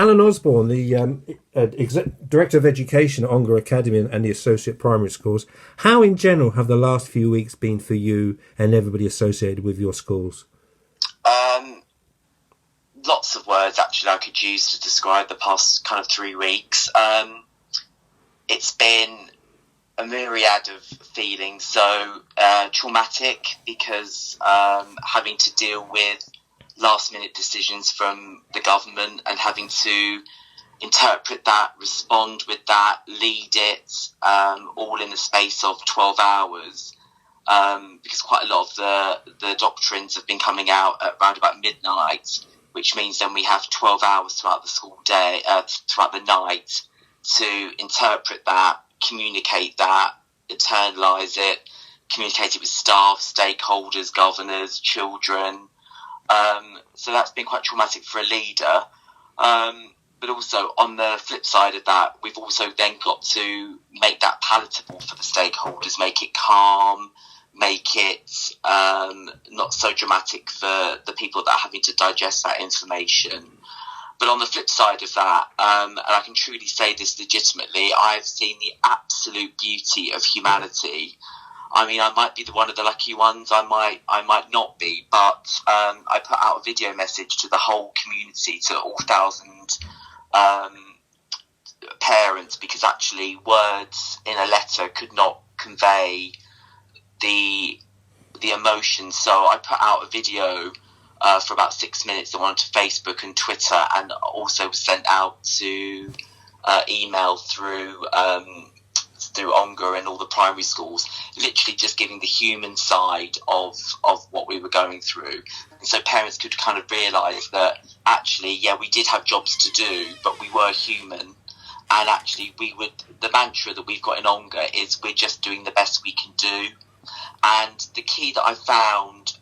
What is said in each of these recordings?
Allan Osborne, the Director of Education at Ongar Academy and the Associate Primary Schools, how in general have the last few weeks been for you and everybody associated with your schools? Lots of words actually I could use to describe the past kind of 3 weeks. It's been a myriad of feelings. So traumatic because having to deal with last minute decisions from the government and having to interpret that, respond with that, lead it, all in the space of 12 hours. Because quite a lot of the doctrines have been coming out at around about midnight, which means then we have 12 hours throughout the school day, throughout the night, to interpret that, communicate that, internalise it, communicate it with staff, stakeholders, governors, children. So that's been quite traumatic for a leader. But also on the flip side of that, we've also then got to make that palatable for the stakeholders, make it calm, make it not so dramatic for the people that are having to digest that information. But on the flip side of that, and I can truly say this legitimately, I've seen the absolute beauty of humanity. I mean, I might be one of the lucky ones, I might not be, but I put out a video message to the whole community, to all 1,000 parents, because actually words in a letter could not convey the emotion. So I put out a video for about 6 minutes that went to Facebook and Twitter, and also was sent out to email through Ongar and all the primary schools, literally just giving the human side of what we were going through. And so parents could kind of realise that actually, yeah, we did have jobs to do, but we were human. And actually the mantra that we've got in Ongar is we're just doing the best we can do. And the key that I found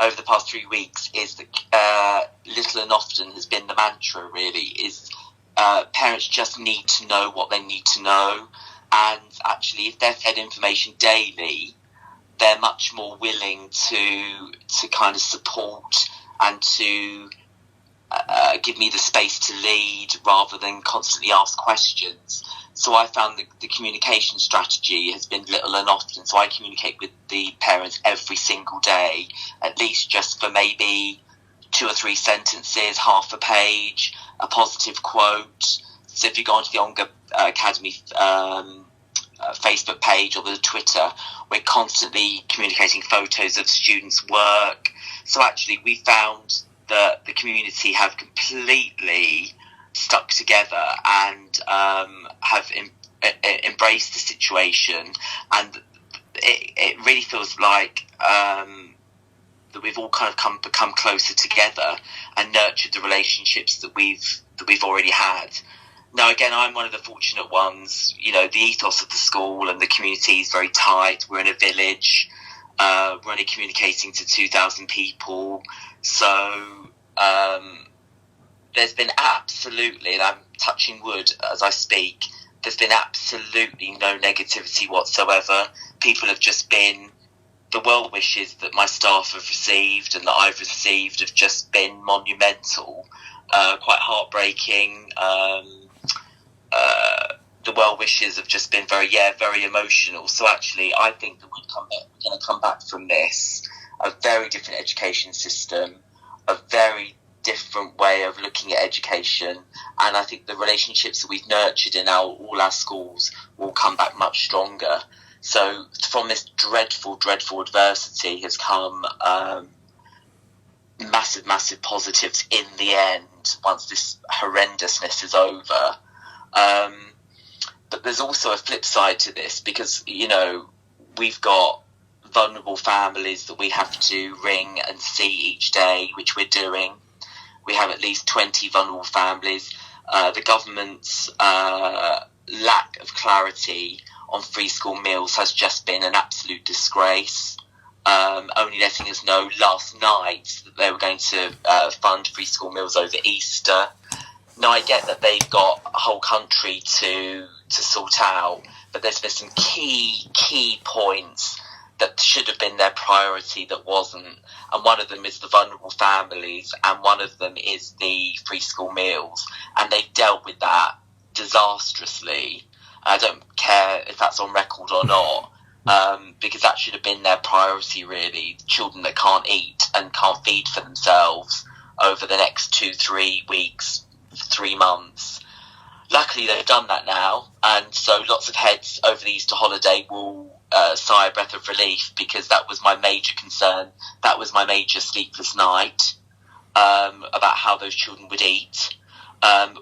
over the past 3 weeks is that little and often has been the mantra, really, is parents just need to know what they need to know. And actually, if they're fed information daily, they're much more willing to kind of support and to give me the space to lead rather than constantly ask questions. So I found that the communication strategy has been little and often. So I communicate with the parents every single day, at least just for maybe 2 or 3 sentences, half a page, a positive quote. So if you go onto the Ongar Academy Facebook page or the Twitter, we're constantly communicating photos of students' work. So actually we found that the community have completely stuck together and have embraced the situation, and it really feels like that we've all kind of become closer together and nurtured the relationships that we've already had. Now, again, I'm one of the fortunate ones. You know, the ethos of the school and the community is very tight. We're in a village. We're only communicating to 2,000 people. So there's been absolutely, and I'm touching wood as I speak, there's been absolutely no negativity whatsoever. People have just been, the well wishes that my staff have received and that I've received have just been monumental, quite heartbreaking. The well wishes have just been very emotional. So actually, I think that we're going to come back from this a very different education system, a very different way of looking at education, and I think the relationships that we've nurtured in all our schools will come back much stronger. So from this dreadful adversity has come massive positives in the end once this horrendousness is over. But there's also a flip side to this, because, you know, we've got vulnerable families that we have to ring and see each day, which we're doing. We have at least 20 vulnerable families. The government's lack of clarity on free school meals has just been an absolute disgrace. Only letting us know last night that they were going to fund free school meals over Easter. Now, I get that they've got a whole country to sort out, but there's been some key points that should should have been their priority that wasn't. And one of them is the vulnerable families, and one of them is the free school meals. And they've dealt with that disastrously. I don't care if that's on record or not, because that should have been their priority, really. Children that can't eat and can't feed for themselves over the next 2-3 weeks, 3 months. Luckily, they've done that now, and so lots of heads over the Easter holiday will sigh a breath of relief, because that was my major concern. That was my major sleepless night, about how those children would eat.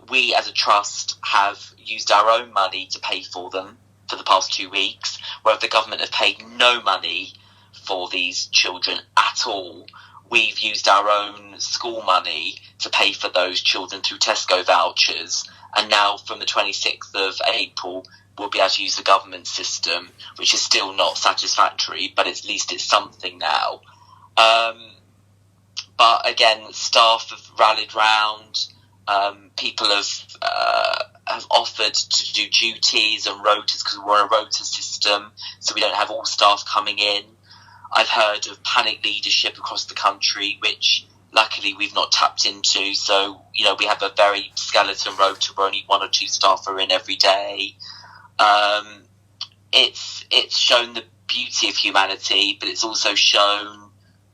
We, as a trust, have used our own money to pay for them for the past 2 weeks, whereas the government have paid no money for these children at all. We've used our own school money to pay for those children through Tesco vouchers, and now from the 26th of April, we'll be able to use the government system, which is still not satisfactory, but at least it's something now. But again, staff have rallied round. People have offered to do duties and rotas, because we're on a rota system, so we don't have all staff coming in. I've heard of panic leadership across the country, which luckily we've not tapped into. So, we have a very skeleton rota where only 1 or 2 staff are in every day. It's shown the beauty of humanity, but it's also shown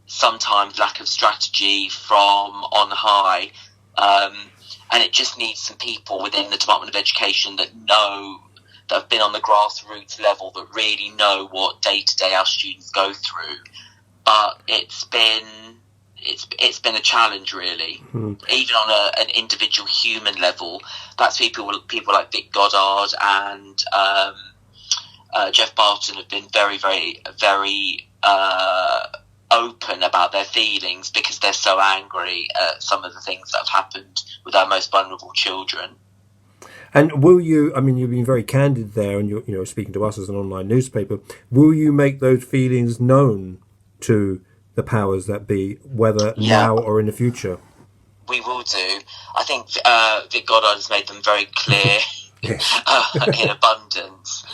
sometimes lack of strategy from on high. And it just needs some people within the Department of Education that have been on the grassroots level, that really know what day to day our students go through. But it's been a challenge, really. Even on an individual human level. That's people like Vic Goddard and Jeff Barton have been very, very, very open about their feelings, because they're so angry at some of the things that have happened with our most vulnerable children. And will you, you've been very candid there, and you're speaking to us as an online newspaper, will you make those feelings known to the powers that be, whether now or in the future? We will do. I think Vic Goddard has made them very clear in abundance.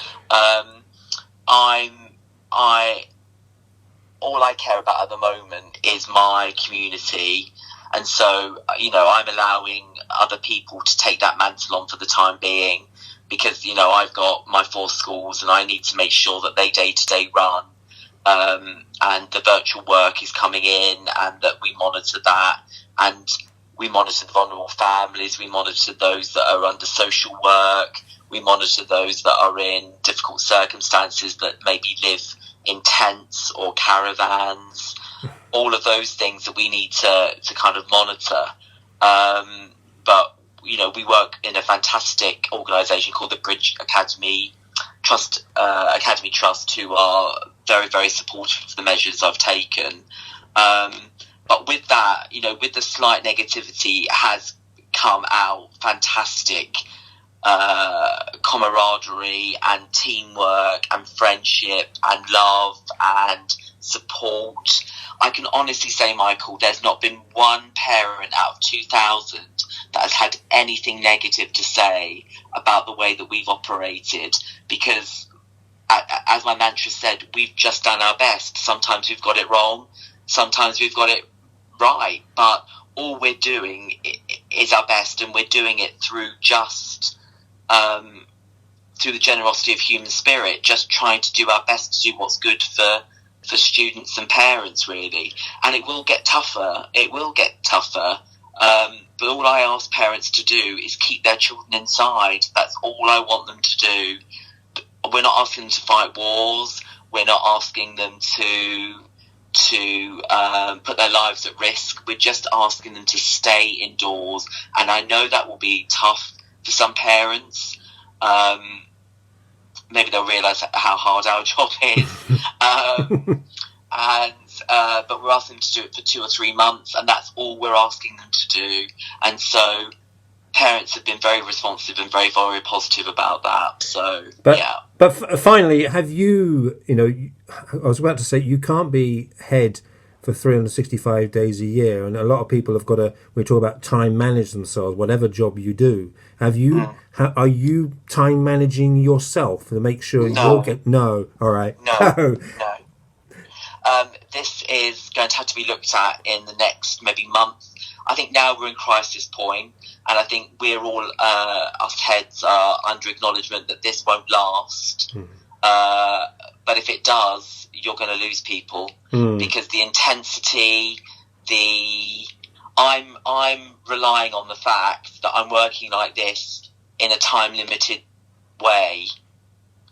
All I care about at the moment is my community, and so I'm allowing other people to take that mantle on for the time being, because I've got my 4 schools and I need to make sure that they day to day run, and the virtual work is coming in, and that we monitor that, and we monitor the vulnerable families, we monitor those that are under social work, we monitor those that are in difficult circumstances, that maybe live in tents or caravans, all of those things that we need to kind of monitor. But we work in a fantastic organisation called the Bridge Academy Trust, who are very, very supportive of the measures I've taken. But with that, with the slight negativity, has come out fantastic camaraderie and teamwork and friendship and love and support. I can honestly say, Michael, there's not been one parent out of 2,000 that has had anything negative to say about the way that we've operated, because, as my mantra said, we've just done our best. Sometimes we've got it wrong, sometimes we've got it right, but all we're doing is our best, and we're doing it through through the generosity of human spirit, just trying to do our best to do what's good for students and parents, really. And it will get tougher. But all I ask parents to do is keep their children inside. That's all I want them to do. We're not asking them to fight wars. We're not asking them to put their lives at risk. We're just asking them to stay indoors. And I know that will be tough for some parents. Maybe they'll realise how hard our job is. But we're asking them to do it for 2 or 3 months, and that's all we're asking them to do. And so parents have been very responsive and very, very positive about that. So, yeah. But finally, have you, I was about to say, you can't be head for 365 days a year, and a lot of people have got to, we talk about time manage themselves, whatever job you do. Have you, are you time managing yourself to make sure you'll get, no, all right. No. going to have to be looked at in the next maybe month. I think now we're in crisis point, and I think we're all, us heads are under acknowledgement that this won't last. But if it does, you're going to lose people because the intensity, I'm relying on the fact that I'm working like this in a time limited way.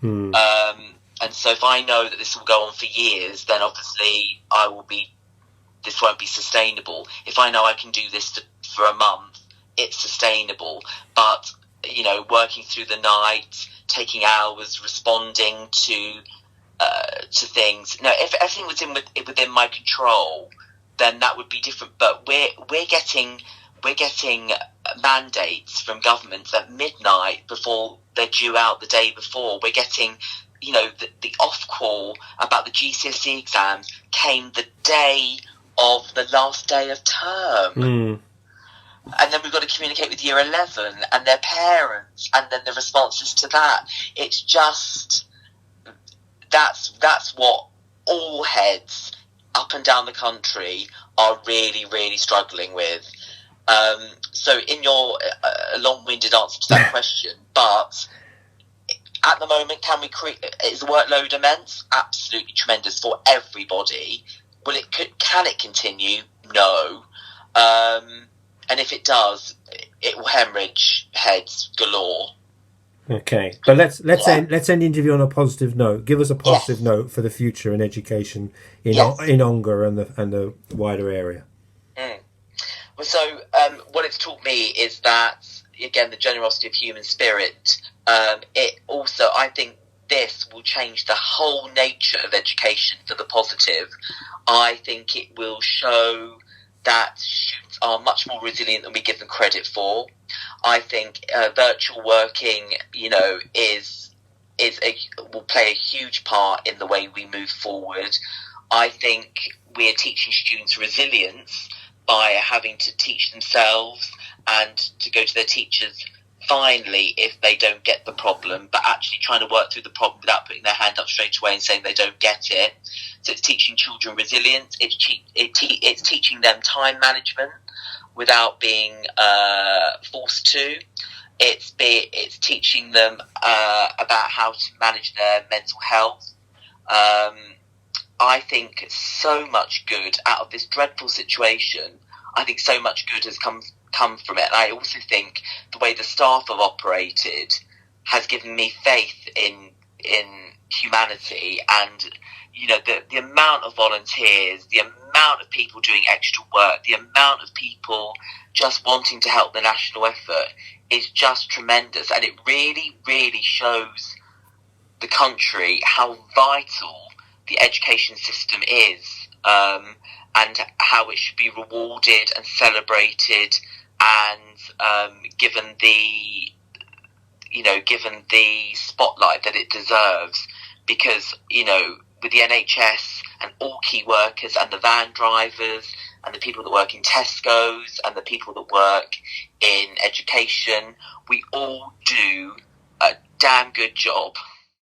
And so if I know that this will go on for years, then obviously this won't be sustainable. If I know I can do this for a month, it's sustainable. But, you know, working through the night, taking hours, responding to things. No, if everything was within my control, then that would be different. But we're getting mandates from governments at midnight before they're due out the day before. We're getting, you know, the off call about the GCSE exams came the day of the last day of term. And then we've got to communicate with year 11 and their parents, and then the responses to that. It's just, that's what all heads up and down the country are really, really struggling with. So in your long-winded answer to that question, but at the moment, is the workload immense? Absolutely tremendous for everybody. Can it continue? No. And if it does, it will hemorrhage heads galore. Okay, but let's end the interview on a positive note. Give us a positive note for the future in education in Ongar and the wider area. Well, so what it's taught me is that, again, the generosity of human spirit. It also, I think, this will change the whole nature of education for the positive. I think it will show that students are much more resilient than we give them credit for. I think virtual working, you know, will play a huge part in the way we move forward. I think we're teaching students resilience by having to teach themselves and to go to their teachers finally if they don't get the problem, but actually trying to work through the problem without putting their hand up straight away and saying they don't get it. So it's teaching children resilience. It's teaching them time management without being forced to. It's teaching them about how to manage their mental health. I think so much good out of this dreadful situation. I think so much good has come from it. And I also think the way the staff have operated has given me faith in humanity, and you know, the amount of volunteers, the amount of people doing extra work, the amount of people just wanting to help the national effort is just tremendous. And it really, really shows the country how vital the education system is, and how it should be rewarded and celebrated and given the spotlight that it deserves. Because, you know, with the NHS and all key workers and the van drivers and the people that work in Tesco's and the people that work in education, we all do a damn good job.